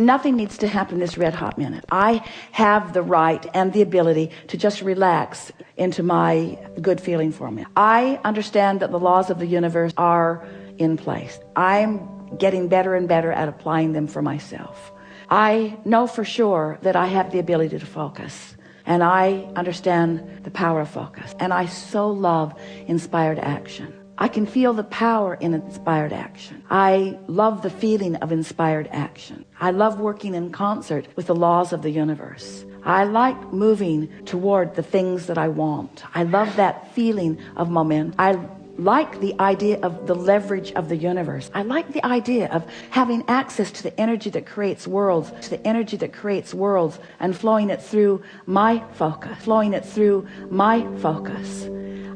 Nothing needs to happen this red hot minute. I have the right and the ability to just relax into my good feeling for a minute. I understand that the laws of the universe are in place. I'm getting better and better at applying them for myself. I know for sure that I have the ability to focus, and I understand the power of focus, and I so love inspired action. I can feel the power in inspired action. I love the feeling of inspired action. I love working in concert with the laws of the universe. I like moving toward the things that I want. I love that feeling of momentum. I like the idea of the leverage of the universe. I like the idea of having access to the energy that creates worlds, and flowing it through my focus.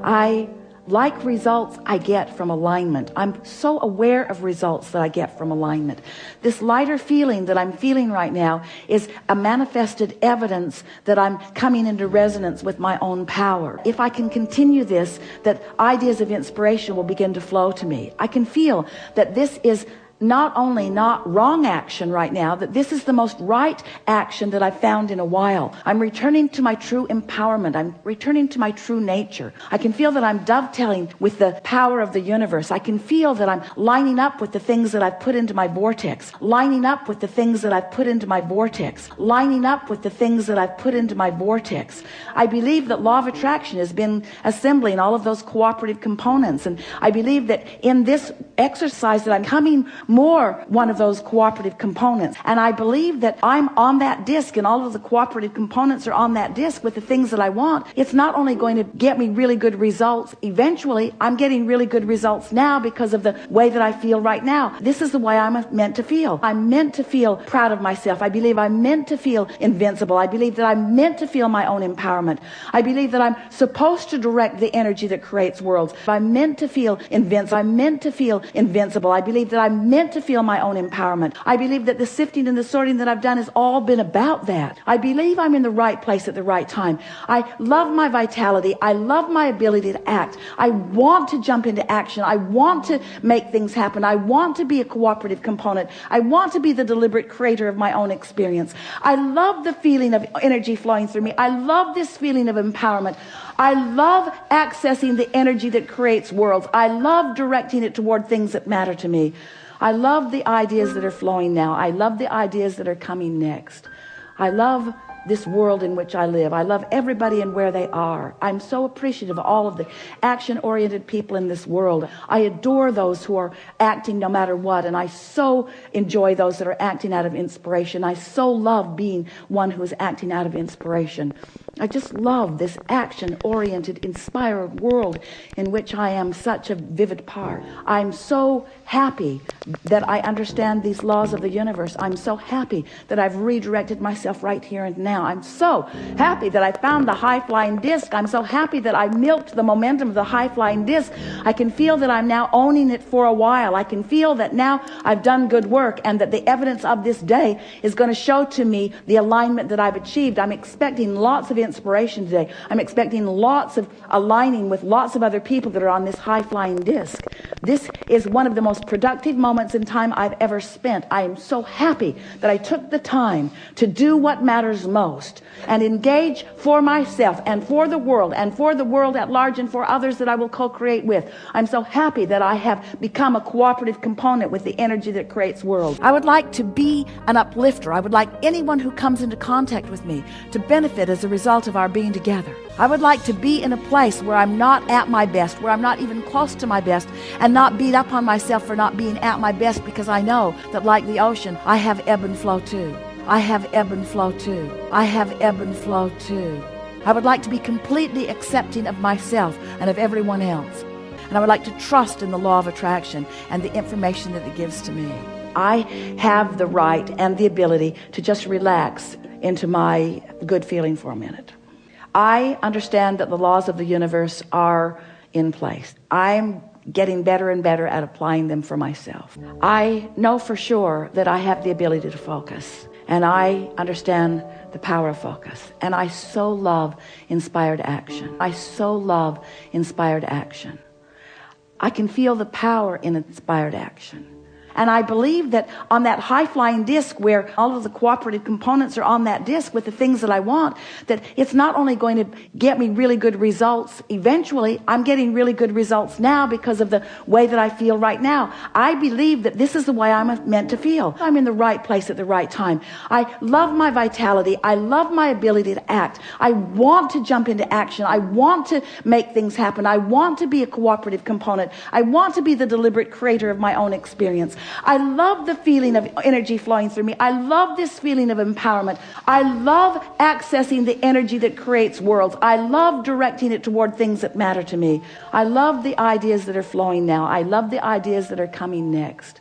I like results I get from alignment. I'm so aware of results that I get from alignment. This lighter feeling that I'm feeling right now is a manifested evidence that I'm coming into resonance with my own power. If I can continue this, that ideas of inspiration will begin to flow to me. I can feel that this is not only not wrong action right now, that this is the most right action that I've found in a while. I'm returning to my true empowerment. I'm returning to my true nature. I can feel that I'm dovetailing with the power of the universe. I can feel that I'm lining up with the things that I've put into my vortex, lining up with the things that I've put into my vortex, lining up with the things that I've put into my vortex. I believe that law of attraction has been assembling all of those cooperative components, and I believe that in this exercise that I'm coming more one of those cooperative components, and I believe that I'm on that disc, and all of the cooperative components are on that disc with the things that I want. It's not only going to get me really good results eventually, I'm getting really good results now because of the way that I feel right now. This is the way I'm meant to feel. I'm meant to feel proud of myself. I believe I'm meant to feel invincible. I believe that I'm meant to feel my own empowerment. I believe that I'm supposed to direct the energy that creates worlds. I'm meant to feel invincible. I'm meant to feel invincible. I believe that I'm meant to feel my own empowerment. I believe that the sifting and the sorting that I've done has all been about that. I believe I'm in the right place at the right time. I love my vitality. I love my ability to act. I want to jump into action. I want to make things happen. I want to be a cooperative component. I want to be the deliberate creator of my own experience. I love the feeling of energy flowing through me. I love this feeling of empowerment. I love accessing the energy that creates worlds. I love directing it toward things that matter to me. I love the ideas that are flowing now. I love the ideas that are coming next. I love this world in which I live. I love everybody and where they are. I'm so appreciative of all of the action-oriented people in this world. I adore those who are acting no matter what, and I so enjoy those that are acting out of inspiration. I so love being one who is acting out of inspiration. I just love this action-oriented, inspired world in which I am such a vivid part. I'm so happy that I understand these laws of the universe. I'm so happy that I've redirected myself right here and now. I'm so happy that I found the high-flying disc. I'm so happy that I milked the momentum of the high-flying disc. I can feel that I'm now owning it for a while. I can feel that now I've done good work, and that the evidence of this day is going to show to me the alignment that I've achieved. I'm expecting lots of inspiration today. I'm expecting lots of aligning with lots of other people that are on this high-flying disc. This is one of the most productive moments in time I've ever spent. I am so happy that I took the time to do what matters most and engage for myself and for the world at large, and for others that I will co-create with. I'm so happy that I have become a cooperative component with the energy that creates worlds. I would like to be an uplifter. I would like anyone who comes into contact with me to benefit as a result of our being together. I would like to be in a place where I'm not at my best, where I'm not even close to my best, and not beat up on myself for not being at my best, because I know that, like the ocean, I have ebb and flow too. I have ebb and flow too. I have ebb and flow too. I would like to be completely accepting of myself and of everyone else. And I would like to trust in the law of attraction and the information that it gives to me. I have the right and the ability to just relax into my good feeling for a minute. I understand that the laws of the universe are in place. I'm getting better and better at applying them for myself. I know for sure that I have the ability to focus, and I understand the power of focus. And I so love inspired action. I so love inspired action. I can feel the power in inspired action. And I believe that on that high-flying disc where all of the cooperative components are on that disc with the things that I want, that it's not only going to get me really good results eventually, I'm getting really good results now because of the way that I feel right now. I believe that this is the way I'm meant to feel. I'm in the right place at the right time. I love my vitality. I love my ability to act. I want to jump into action. I want to make things happen. I want to be a cooperative component. I want to be the deliberate creator of my own experience. I love the feeling of energy flowing through me. I love this feeling of empowerment. I love accessing the energy that creates worlds. I love directing it toward things that matter to me. I love the ideas that are flowing now. I love the ideas that are coming next.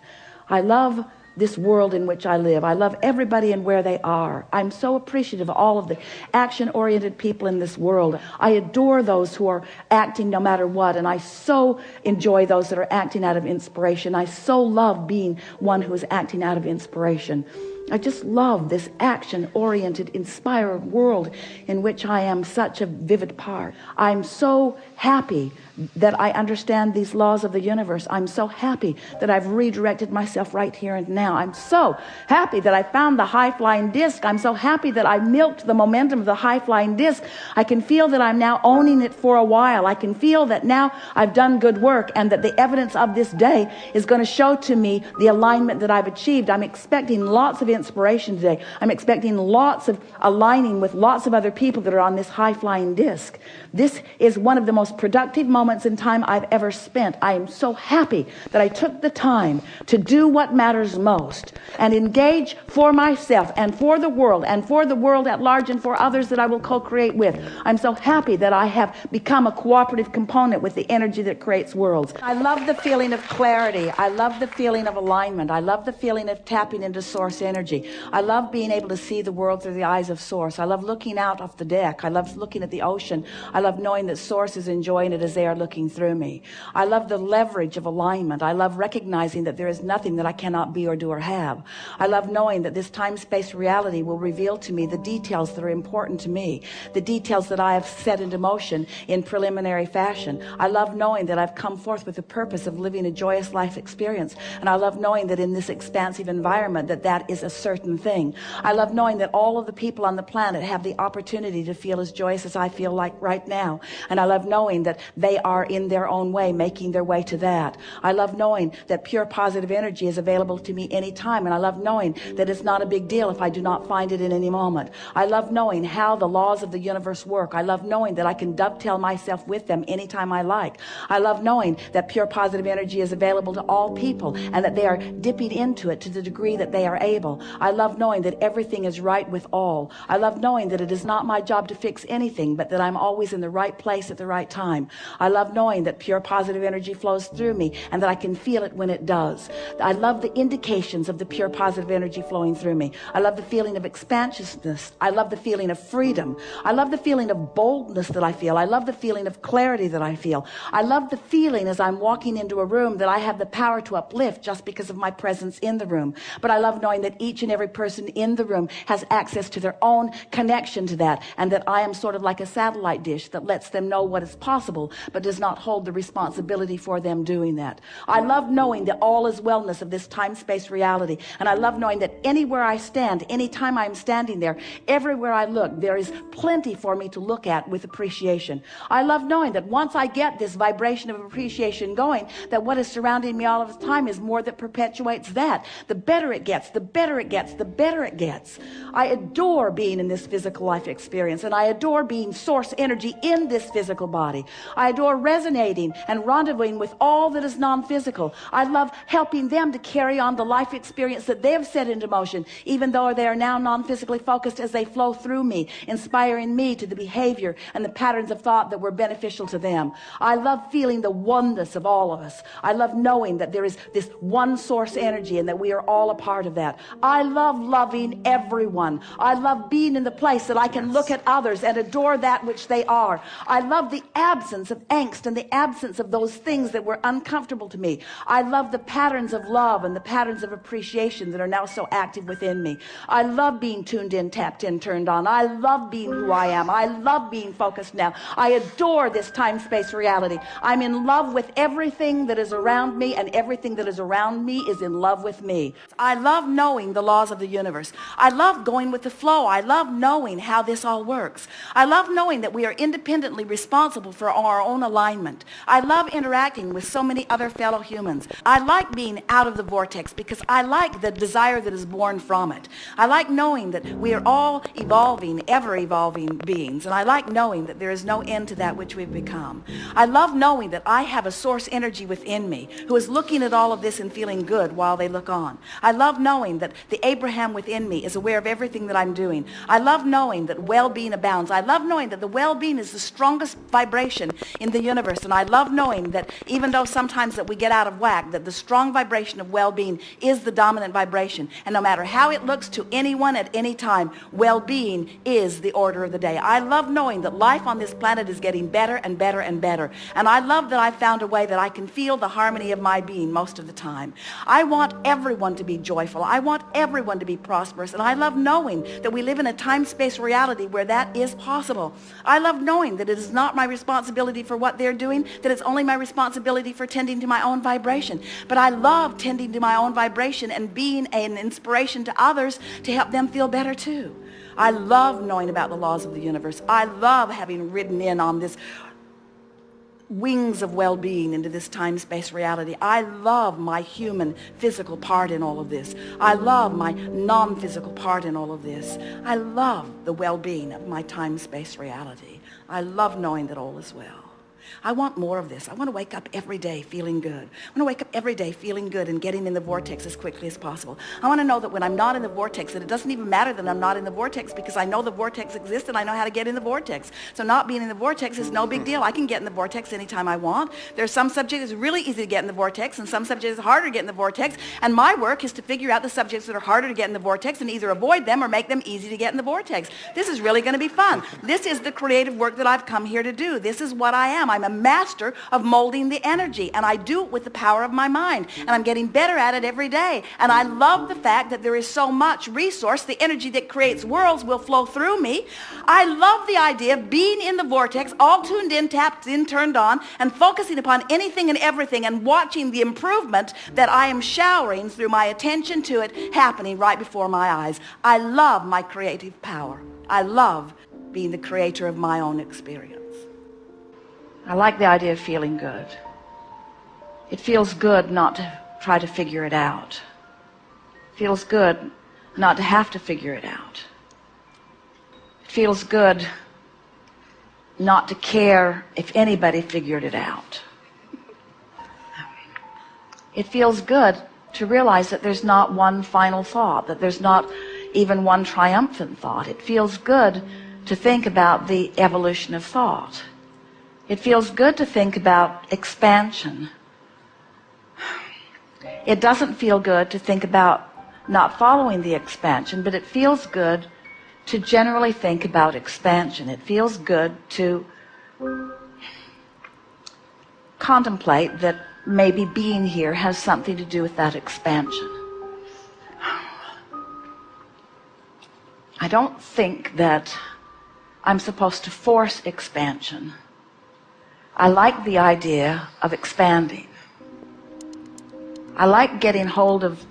I love this world in which I live. I love everybody and where they are. I'm so appreciative of all of the action-oriented people in this world. I adore those who are acting no matter what, and I so enjoy those that are acting out of inspiration. I so love being one who is acting out of inspiration. I just love this action-oriented, inspired world in which I am such a vivid part. I'm so happy that I understand these laws of the universe. I'm so happy that I've redirected myself right here and now. I'm so happy that I found the high-flying disc. I'm so happy that I milked the momentum of the high-flying disc. I can feel that I'm now owning it for a while. I can feel that now I've done good work and that the evidence of this day is going to show to me the alignment that I've achieved. I'm expecting lots of inspiration today. I'm expecting lots of aligning with lots of other people that are on this high-flying disc. This is one of the most productive moments in time I've ever spent. I am so happy that I took the time to do what matters most and engage for myself and for the world at large and for others that I will co-create with. I'm so happy that I have become a cooperative component with the energy that creates worlds. I love the feeling of clarity. I love the feeling of alignment. I love the feeling of tapping into source energy. I love being able to see the world through the eyes of source. I love looking out off the deck. I love looking at the ocean. I love knowing that source is enjoying it as they are looking through me. I love the leverage of alignment. I love recognizing that there is nothing that I cannot be or do or have. I love knowing that this time-space reality will reveal to me the details that are important to me, the details that I have set into motion in preliminary fashion. I love knowing that I've come forth with the purpose of living a joyous life experience, and I love knowing that in this expansive environment that is a certain thing. I love knowing that all of the people on the planet have the opportunity to feel as joyous as I feel like right now, and I love knowing that they are in their own way making their way to that. I love knowing that pure positive energy is available to me anytime, and I love knowing that it's not a big deal if I do not find it in any moment. I love knowing how the laws of the universe work. I love knowing that I can dovetail myself with them anytime I like. I love knowing that pure positive energy is available to all people and that they are dipping into it to the degree that they are able. I love knowing that everything is right with all. I love knowing that it is not my job to fix anything, but that I'm always in the right place at the right time. I love knowing that pure positive energy flows through me and that I can feel it when it does. I love the indications of the pure positive energy flowing through me. I love the feeling of expansiveness. I love the feeling of freedom. I love the feeling of boldness that I feel. I love the feeling of clarity that I feel. I love the feeling as I'm walking into a room that I have the power to uplift just because of my presence in the room. But I love knowing that each and every person in the room has access to their own connection to that, and that I am sort of like a satellite dish that lets them know what is possible but does not hold the responsibility for them doing that. I love knowing the all is wellness of this time-space reality, and I love knowing that anywhere I stand, anytime I'm standing there, everywhere I look, there is plenty for me to look at with appreciation. I love knowing that once I get this vibration of appreciation going, that what is surrounding me all of the time is more that perpetuates that. The better it gets, the better it gets, the better it gets. I adore being in this physical life experience, and I adore being source energy in this physical body. I adore resonating and rendezvousing with all that is non-physical. I love helping them to carry on the life experience that they have set into motion, even though they are now non-physically focused, as they flow through me, inspiring me to the behavior and the patterns of thought that were beneficial to them. I love feeling the oneness of all of us. I love knowing that there is this one source energy and that we are all a part of that. I love loving everyone. I love being in the place that I can look at others and adore that which they are. I love the absence of anger angst and the absence of those things that were uncomfortable to me. I love the patterns of love and the patterns of appreciation that are now so active within me. I love being tuned in, tapped in, turned on. I love being who I am. I love being focused now. I adore this time-space reality. I'm in love with everything that is around me, and everything that is around me is in love with me. I love knowing the laws of the universe. I love going with the flow. I love knowing how this all works. I love knowing that we are independently responsible for our own alignment. I love interacting with so many other fellow humans. I like being out of the vortex because I like the desire that is born from it. I like knowing that we are all evolving, ever evolving beings, and I like knowing that there is no end to that which we've become. I love knowing that I have a source energy within me who is looking at all of this and feeling good while they look on. I love knowing that the Abraham within me is aware of everything that I'm doing. I love knowing that well-being abounds. I love knowing that the well-being is the strongest vibration in the universe, and I love knowing that even though sometimes that we get out of whack, that the strong vibration of well-being is the dominant vibration, and no matter how it looks to anyone at any time, well-being is the order of the day. I love knowing that life on this planet is getting better and better and better, and I love that I've found a way that I can feel the harmony of my being most of the time. I want everyone to be joyful. I want everyone to be prosperous, and I love knowing that we live in a time-space reality where that is possible. I love knowing that it is not my responsibility for what they're doing, that it's only my responsibility for tending to my own vibration. But I love tending to my own vibration and being an inspiration to others to help them feel better too. I love knowing about the laws of the universe. I love having ridden in on this wings of well-being into this time-space reality. I love my human physical part in all of this. I love my non-physical part in all of this. I love the well-being of my time-space reality. I love knowing that all is well. I want more of this. I want to wake up every day feeling good. I want to wake up every day feeling good and getting in the vortex as quickly as possible. I want to know that when I'm not in the vortex, that it doesn't even matter that I'm not in the vortex, because I know the vortex exists and I know how to get in the vortex. So not being in the vortex is no big deal. I can get in the vortex anytime I want. There's some subjects it's really easy to get in the vortex, and some subjects it's harder to get in the vortex. And my work is to figure out the subjects that are harder to get in the vortex and either avoid them or make them easy to get in the vortex. This is really going to be fun. This is the creative work that I've come here to do. This is what I am. I'm a master of molding the energy, and I do it with the power of my mind, and I'm getting better at it every day. And I love the fact that there is so much resource. The energy that creates worlds will flow through me. I love the idea of being in the vortex, all tuned in, tapped in, turned on, and focusing upon anything and everything and watching the improvement that I am showering through my attention to it happening right before my eyes. I love my creative power. I love being the creator of my own experience. I like the idea of feeling good. It feels good not to try to figure it out. It feels good not to have to figure it out. It feels good not to care if anybody figured it out. It feels good to realize that there's not one final thought, that there's not even one triumphant thought. It feels good to think about the evolution of thought. It feels good to think about expansion. It doesn't feel good to think about not following the expansion, but it feels good to generally think about expansion. It feels good to contemplate that maybe being here has something to do with that expansion. I don't think that I'm supposed to force expansion. I like the idea of expanding. I like getting hold of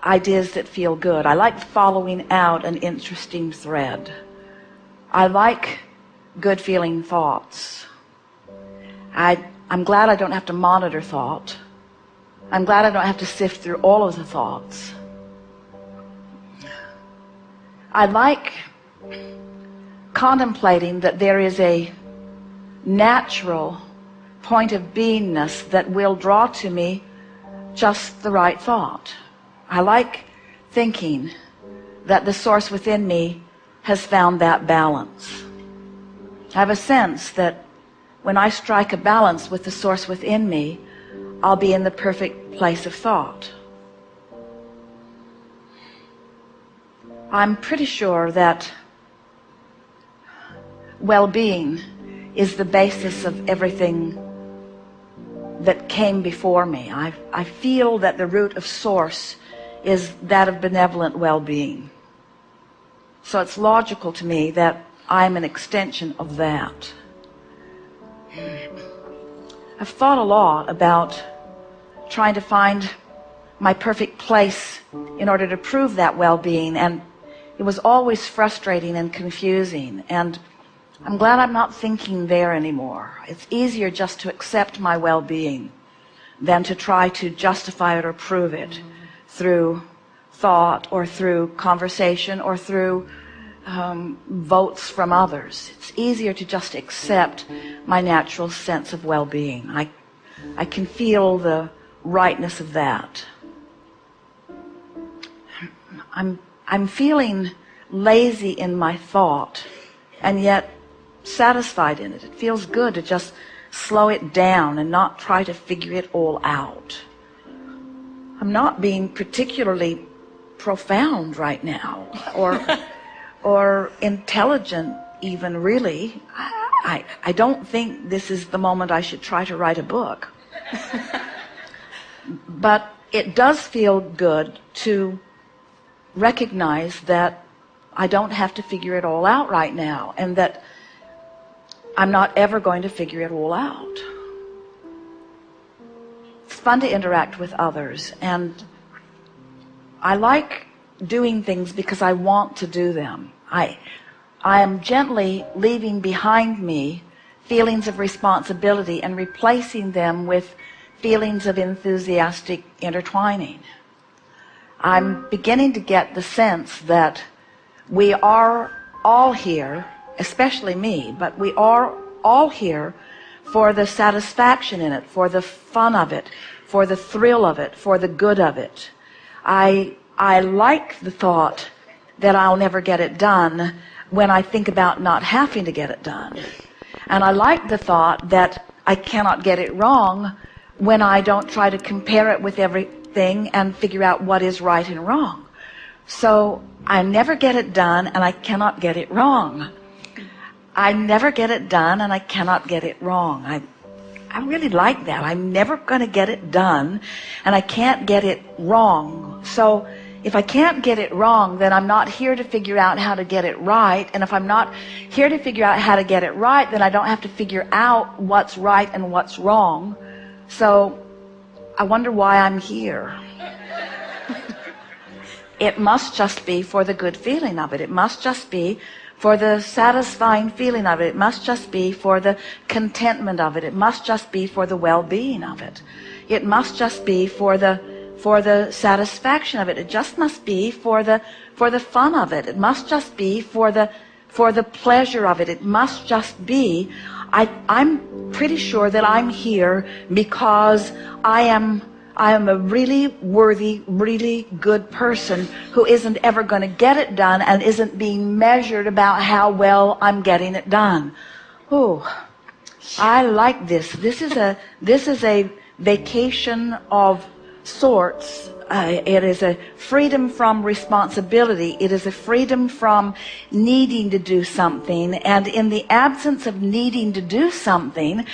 ideas that feel good. I like following out an interesting thread. I like good feeling thoughts. I'm glad I don't have to monitor thought. I'm glad I don't have to sift through all of the thoughts. I like contemplating that there is a natural point of beingness that will draw to me just the right thought. I like thinking that the source within me has found that balance. I have a sense that when I strike a balance with the source within me, I'll be in the perfect place of thought. I'm pretty sure that well-being is the basis of everything that came before me. I feel that the root of source is that of benevolent well-being. So it's logical to me that I'm an extension of that. I've thought a lot about trying to find my perfect place in order to prove that well-being, and it was always frustrating and confusing, and I'm glad I'm not thinking there anymore. It's easier just to accept my well-being than to try to justify it or prove it through thought or through conversation or through votes from others. It's easier to just accept my natural sense of well-being. I can feel the rightness of that. I'm feeling lazy in my thought and yet satisfied in it. It feels good to just slow it down and not try to figure it all out. I'm not being particularly profound right now or intelligent even, really. I don't think this is the moment I should try to write a book. But it does feel good to recognize that I don't have to figure it all out right now, and that I'm not ever going to figure it all out. It's fun to interact with others, and I like doing things because I want to do them. I am gently leaving behind me feelings of responsibility and replacing them with feelings of enthusiastic intertwining. I'm beginning to get the sense that we are all here, especially me, but we are all here for the satisfaction in it, for the fun of it, for the thrill of it, for the good of it. I like the thought that I'll never get it done when I think about not having to get it done. And I like the thought that I cannot get it wrong when I don't try to compare it with everything and figure out what is right and wrong. So I never get it done and I cannot get it wrong. I never get it done and I cannot get it wrong. I really like that. I'm never going to get it done and I can't get it wrong. So if I can't get it wrong, then I'm not here to figure out how to get it right. And if I'm not here to figure out how to get it right, then I don't have to figure out what's right and what's wrong. So I wonder why I'm here. It must just be for the good feeling of it. It must just be for the satisfying feeling of it. It must just be for the contentment of it. It must just be for the well-being of it. It must just be for the satisfaction of it. It just must be for the fun of it. It must just be for the pleasure of it. It must just be. I'm pretty sure that I'm here because I am a really worthy, really good person who isn't ever going to get it done and isn't being measured about how well I'm getting it done. Oh, I like this. This is a vacation of sorts. It is a freedom from responsibility. It is a freedom from needing to do something. And in the absence of needing to do something,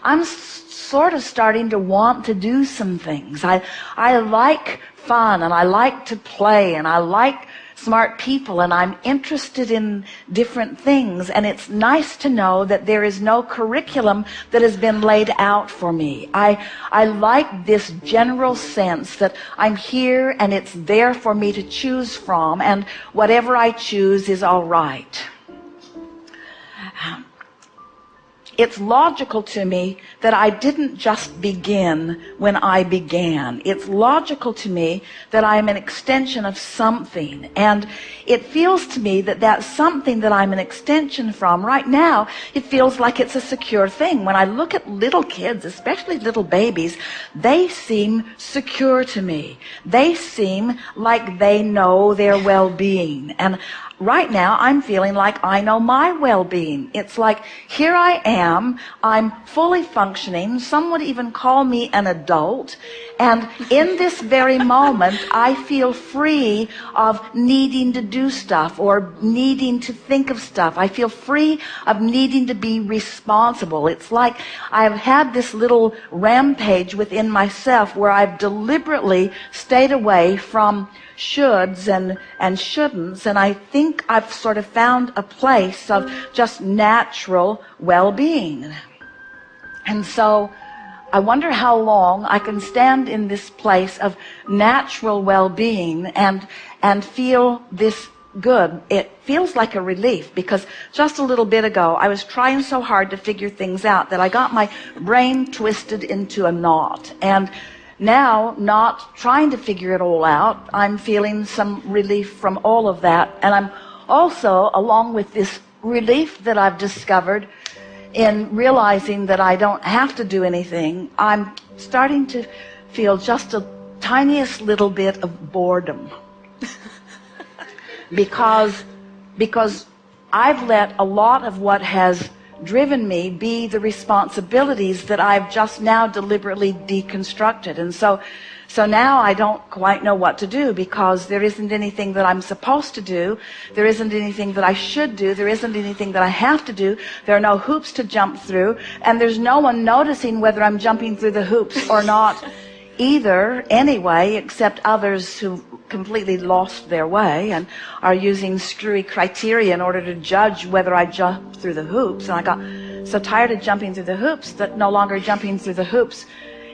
I'm sort of starting to want to do some things. I like fun and I like to play and I like smart people and I'm interested in different things, and it's nice to know that there is no curriculum that has been laid out for me. I like this general sense that I'm here and it's there for me to choose from, and whatever I choose is all right. It's logical to me that I didn't just begin when I began. It's logical to me that I am an extension of something. And it feels to me that that something that I'm an extension from right now, it feels like it's a secure thing. When I look at little kids, especially little babies, they seem secure to me. They seem like they know their well-being. And right now, I'm feeling like I know my well-being. It's like, here I am, I'm fully functioning. functioning. Some would even call me an adult. And in this very moment, I feel free of needing to do stuff or needing to think of stuff. I feel free of needing to be responsible. It's like I've had this little rampage within myself where I've deliberately stayed away from shoulds and shouldn'ts, and I think I've sort of found a place of just natural well-being. And so I wonder how long I can stand in this place of natural well-being and feel this good. It feels like a relief, because just a little bit ago I was trying so hard to figure things out that I got my brain twisted into a knot. And now, not trying to figure it all out, I'm feeling some relief from all of that. And I'm also, along with this relief that I've discovered in realizing that I don't have to do anything, I'm starting to feel just a tiniest little bit of boredom. because I've let a lot of what has driven me be the responsibilities that I've just now deliberately deconstructed. And so now I don't quite know what to do, because there isn't anything that I'm supposed to do. There isn't anything that I should do. There isn't anything that I have to do. There are no hoops to jump through, and there's no one noticing whether I'm jumping through the hoops or not either anyway, except others who completely lost their way and are using screwy criteria in order to judge whether I jump through the hoops. And I got so tired of jumping through the hoops that no longer jumping through the hoops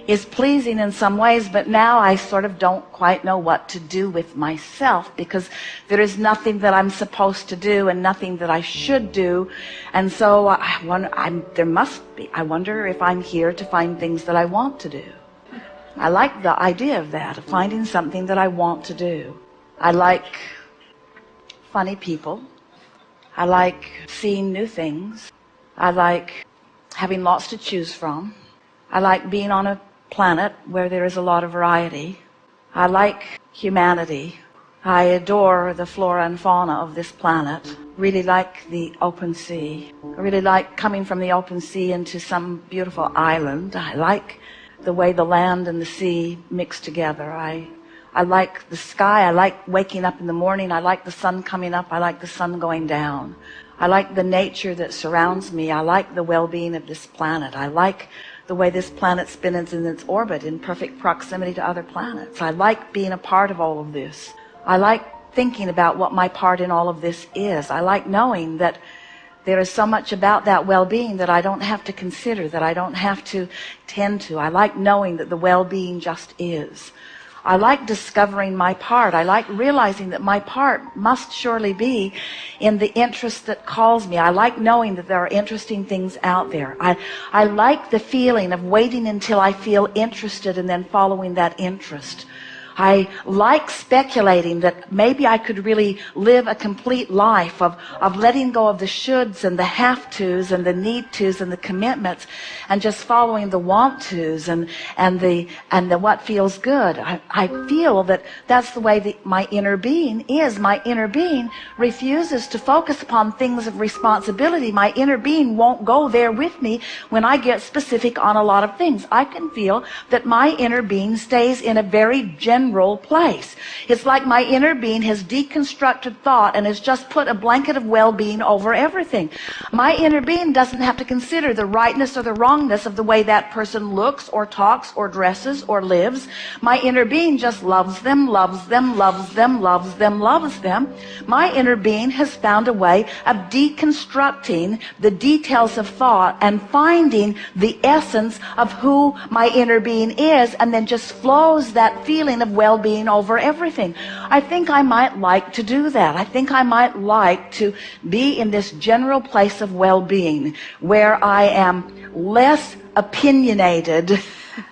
is pleasing in some ways, but now I sort of don't quite know what to do with myself, because there is nothing that I'm supposed to do and nothing that I should do. And so I wonder if I'm here to find things that I want to do. I like the idea of that, of finding something that I want to do. I like funny people. I like seeing new things. I like having lots to choose from. I like being on a planet where there is a lot of variety. I like humanity. I adore the flora and fauna of this planet. Really like the open sea. I really like coming from the open sea into some beautiful island. I like the way the land and the sea mix together. I like the sky. I like waking up in the morning. I like the sun coming up. I like the sun going down. I like the nature that surrounds me. I like the well-being of this planet. I like the way this planet spins in its orbit in perfect proximity to other planets. I like being a part of all of this. I like thinking about what my part in all of this is. I like knowing that there is so much about that well-being that I don't have to consider, that I don't have to tend to. I like knowing that the well-being just is. I like discovering my part. I like realizing that my part must surely be in the interest that calls me. I like knowing that there are interesting things out there. I like the feeling of waiting until I feel interested and then following that interest. I like speculating that maybe I could really live a complete life of letting go of the shoulds and the have-tos and the need-tos and the commitments, and just following the want-tos and the what feels good. I feel that that's the way that my inner being is. My inner being refuses to focus upon things of responsibility. My inner being won't go there with me when I get specific on a lot of things. I can feel that my inner being stays in a very general place. It's like my inner being has deconstructed thought and has just put a blanket of well-being over everything. My inner being doesn't have to consider the rightness or the wrongness of the way that person looks or talks or dresses or lives. My inner being just loves them, loves them, loves them, loves them, loves them. My inner being has found a way of deconstructing the details of thought and finding the essence of who my inner being is, and then just flows that feeling of well-being over everything. I think I might like to do that. I think I might like to be in this general place of well-being where I am less opinionated,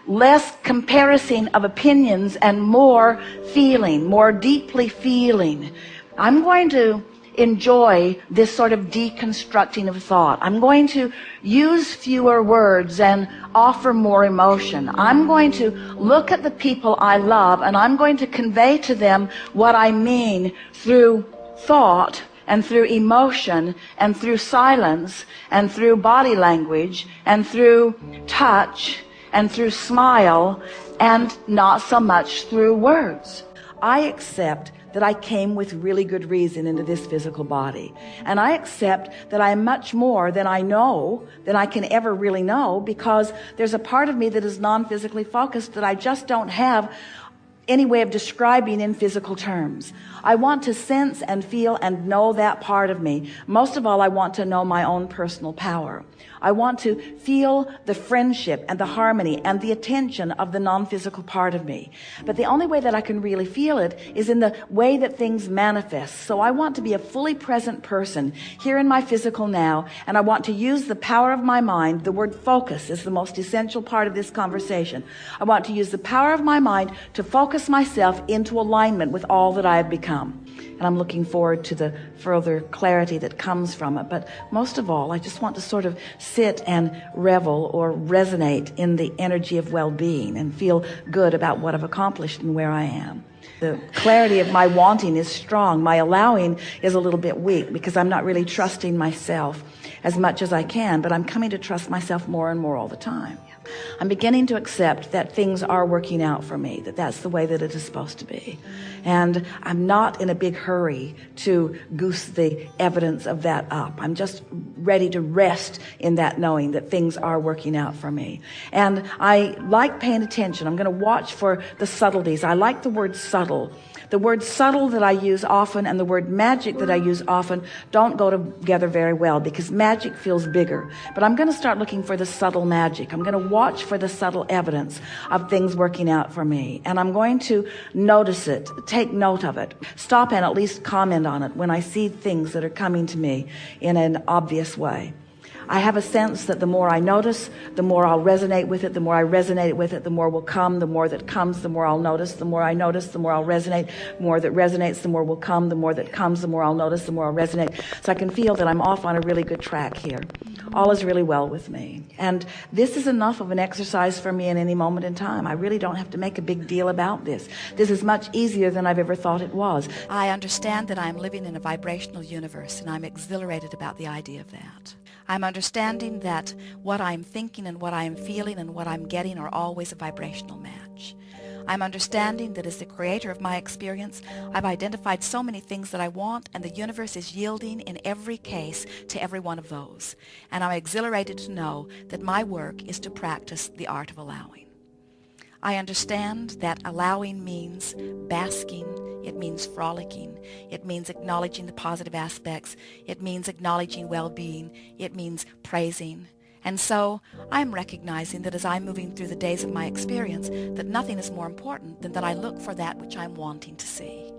less comparison of opinions, and more feeling, more deeply feeling. I'm going to enjoy this sort of deconstructing of thought. I'm going to use fewer words and offer more emotion. I'm going to look at the people I love, and I'm going to convey to them what I mean through thought and through emotion and through silence and through body language and through touch and through smile and not so much through words. I accept that I came with really good reason into this physical body. And I accept that I am much more than I know, than I can ever really know, because there's a part of me that is non-physically focused that I just don't have any way of describing in physical terms. I want to sense and feel and know that part of me. Most of all, I want to know my own personal power. I want to feel the friendship and the harmony and the attention of the non-physical part of me. But the only way that I can really feel it is in the way that things manifest. So I want to be a fully present person here in my physical now, and I want to use the power of my mind. The word focus is the most essential part of this conversation. I want to use the power of my mind to focus myself into alignment with all that I have become. And I'm looking forward to the further clarity that comes from it. But most of all, I just want to sort of sit and revel or resonate in the energy of well-being and feel good about what I've accomplished and where I am. The clarity of my wanting is strong. My allowing is a little bit weak because I'm not really trusting myself as much as I can, but I'm coming to trust myself more and more all the time. I'm beginning to accept that things are working out for me, that that's the way that it is supposed to be. And I'm not in a big hurry to goose the evidence of that up. I'm just ready to rest in that knowing that things are working out for me. And I like paying attention. I'm going to watch for the subtleties. I like the word subtle. The word subtle that I use often and the word magic that I use often don't go together very well because magic feels bigger. But I'm going to start looking for the subtle magic. I'm going to watch for the subtle evidence of things working out for me. And I'm going to notice it, take note of it, stop and at least comment on it when I see things that are coming to me in an obvious way. I have a sense that the more I notice, the more I'll resonate with it. The more I resonate with it, the more will come. The more that comes, the more I'll notice. The more I notice, the more I'll resonate. The more that resonates, the more will come. The more that comes, the more I'll notice, the more I'll resonate. So I can feel that I'm off on a really good track here. All is really well with me. And this is enough of an exercise for me in any moment in time. I really don't have to make a big deal about this. This is much easier than I've ever thought it was. I understand that I'm living in a vibrational universe, and I'm exhilarated about the idea of that. I'm understanding that what I'm thinking and what I'm feeling and what I'm getting are always a vibrational match. I'm understanding that as the creator of my experience, I've identified so many things that I want, and the universe is yielding in every case to every one of those. And I'm exhilarated to know that my work is to practice the art of allowing. I understand that allowing means basking, it means frolicking, it means acknowledging the positive aspects, it means acknowledging well-being, it means praising. And so I'm recognizing that as I'm moving through the days of my experience, that nothing is more important than that I look for that which I'm wanting to see.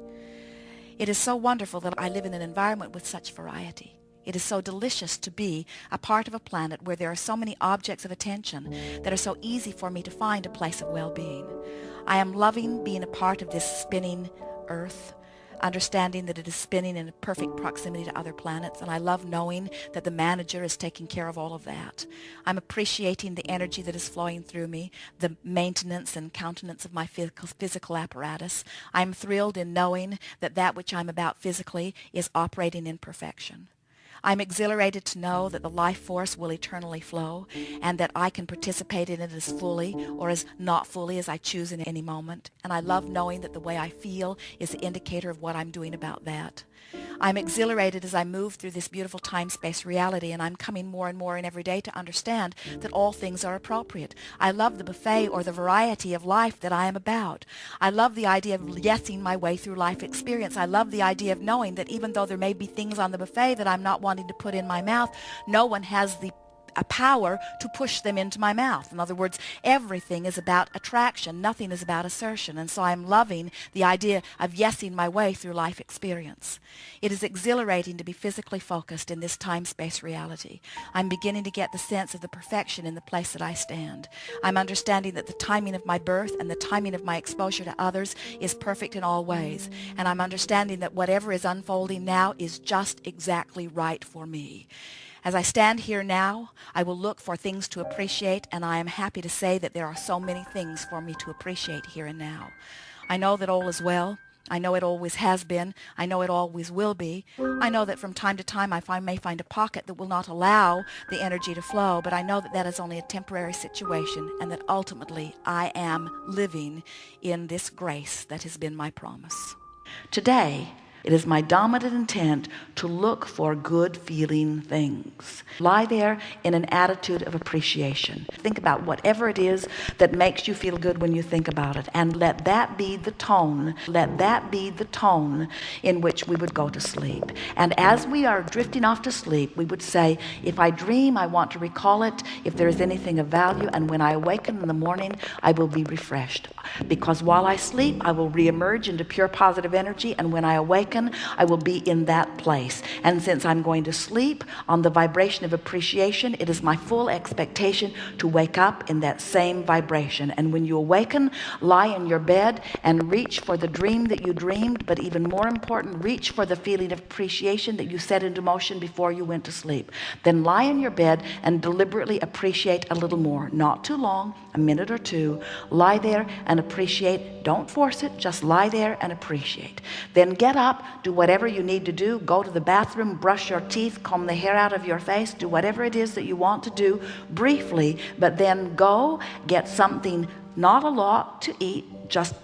It is so wonderful that I live in an environment with such variety. It is so delicious to be a part of a planet where there are so many objects of attention that are so easy for me to find a place of well-being. I am loving being a part of this spinning Earth, understanding that it is spinning in perfect proximity to other planets, and I love knowing that the manager is taking care of all of that. I'm appreciating the energy that is flowing through me, the maintenance and countenance of my physical apparatus. I'm thrilled in knowing that that which I'm about physically is operating in perfection. I'm exhilarated to know that the life force will eternally flow and that I can participate in it as fully or as not fully as I choose in any moment. And I love knowing that the way I feel is the indicator of what I'm doing about that. I'm exhilarated as I move through this beautiful time-space reality, and I'm coming more and more in every day to understand that all things are appropriate. I love the buffet or the variety of life that I am about. I love the idea of yesing my way through life experience. I love the idea of knowing that even though there may be things on the buffet that I'm not wanting to put in my mouth, no one has the a power to push them into my mouth. In other words, everything is about attraction. Nothing is about assertion. And so I'm loving the idea of yesing my way through life experience. It is exhilarating to be physically focused in this time-space reality. I'm beginning to get the sense of the perfection in the place that I stand. I'm understanding that the timing of my birth and the timing of my exposure to others is perfect in all ways. And I'm understanding that whatever is unfolding now is just exactly right for me. As I stand here now, I will look for things to appreciate, and I am happy to say that there are so many things for me to appreciate here and now. I know that all is well. I know it always has been. I know it always will be. I know that from time to time I may find a pocket that will not allow the energy to flow, but I know that that is only a temporary situation and that ultimately I am living in this grace that has been my promise. Today, it is my dominant intent to look for good feeling things. Lie there in an attitude of appreciation. Think about whatever it is that makes you feel good when you think about it, and let that be the tone. Let that be the tone in which we would go to sleep. And as we are drifting off to sleep, we would say, if I dream, I want to recall it, if there is anything of value, and when I awaken in the morning, I will be refreshed. Because while I sleep, I will reemerge into pure positive energy, and when I awaken, I will be in that place. And since I'm going to sleep on the vibration of appreciation, it is my full expectation to wake up in that same vibration. And when you awaken, lie in your bed and reach for the dream that you dreamed, but even more important, reach for the feeling of appreciation that you set into motion before you went to sleep. Then lie in your bed and deliberately appreciate a little more. Not too long, a minute or two. Lie there and appreciate. Don't force it, just lie there and appreciate. Then get up, do whatever you need to do, go to the bathroom, brush your teeth, comb the hair out of your face, do whatever it is that you want to do briefly, but then go get something, not a lot to eat. Just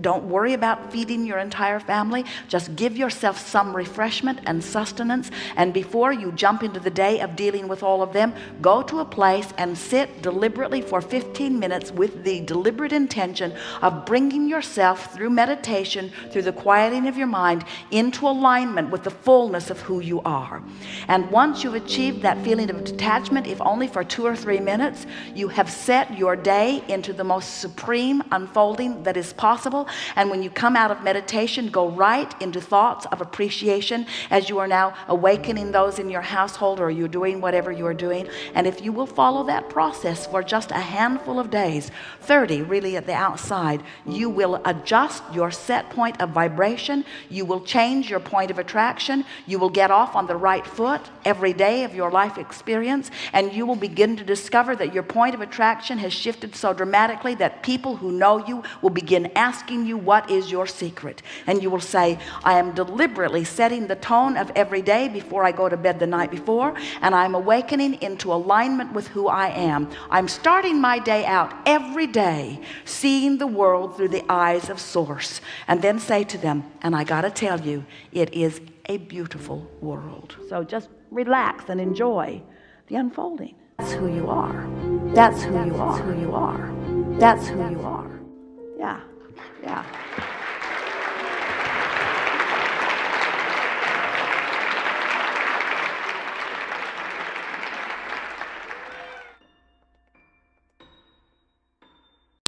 don't worry about feeding your entire family. Just give yourself some refreshment and sustenance, and before you jump into the day of dealing with all of them, go to a place and sit deliberately for 15 minutes with the deliberate intention of bringing yourself through meditation, through the quieting of your mind, into alignment with the fullness of who you are. And once you've achieved that feeling of detachment, if only for 2 or 3 minutes, you have set your day into the most supreme unfolding that is possible. And when you come out of meditation, go right into thoughts of appreciation as you are now awakening those in your household, or you're doing whatever you are doing. And if you will follow that process for just a handful of days, 30 really at the outside, you will adjust your set point of vibration. You will change your point of attraction. You will get off on the right foot every day of your life experience, and you will begin to discover that your point of attraction has shifted so dramatically that people who know you will begin asking you, what is your secret? And you will say, I am deliberately setting the tone of every day before I go to bed the night before, and I'm awakening into alignment with who I am. I'm starting my day out every day seeing the world through the eyes of Source. And then say to them, and I gotta tell you, it is a beautiful world. So just relax and enjoy the unfolding. That's who you are. That's who you are. That's who you are. That's who you are. Yeah.